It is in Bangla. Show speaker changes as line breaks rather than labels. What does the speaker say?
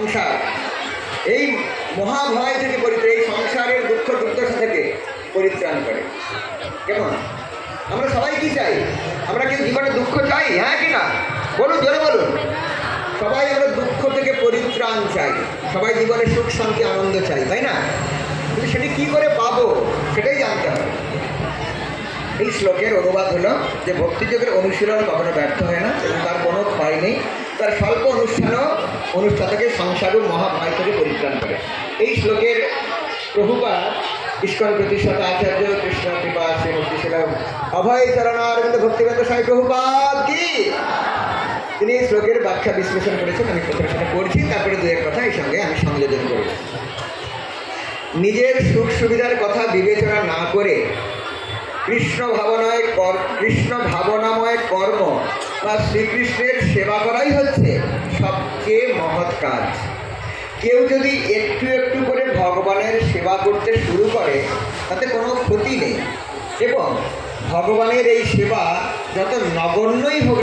সংসার, এই মহাভয় থেকে পরিত্রাণ, এই সংসারের দুঃখ দুর্দশা থেকে পরিত্রাণ করে। কেমন? আমরা সবাই কি চাই? আমরা কি জীবনে দুঃখ চাই? হ্যাঁ কি না? বলুন, জোরে বলুন। সবাই আমরা দুঃখ থেকে পরিত্রাণ চাই, সবাই জীবনে সুখ শান্তি আনন্দ চাই, তাই না? কিন্তু সেটি কী করে পাবো সেটাই জানতে হবে। এই শ্লোকের অনুবাদ হলো যে ভক্তিযোগের অনুশীলন কখনো ব্যর্থ হয় না এবং তার কোনো ক্ষয় নেই, তার স্বল্প অনুষ্ঠানকে সংসারও মহাভয় থেকে পরিত্রাণ করে। এই শ্লোকের প্রভুপাদ ইস্কন প্রতিষ্ঠাতা আচার্য কৃষ্ণ কৃপা শ্রী মুক্তিশীল অভয় চরণারবিন্দ ভক্তিবেদান্ত স্বামী প্রভুপাদ কি, তিনি এই শ্লোকের ব্যাখ্যা বিশ্লেষণ করেছেন। আমি কথাটা সেটা পড়ছি, তারপরে দু এক কথা এই সঙ্গে আমি সংযোজন করব। নিজের সুখ সুবিধার কথা বিবেচনা না করে কৃষ্ণ ভাবনাময় কর্ম বা শ্রীকৃষ্ণের সেবা করাই হচ্ছে সবচেয়ে মহৎ কাজ। কেউ যদি একটু একটু করে ভগবানের সেবা করতে শুরু করে তাতে কোনো ক্ষতি নেই, এবং ভগবানের এই সেবা যত নগণ্যই হোক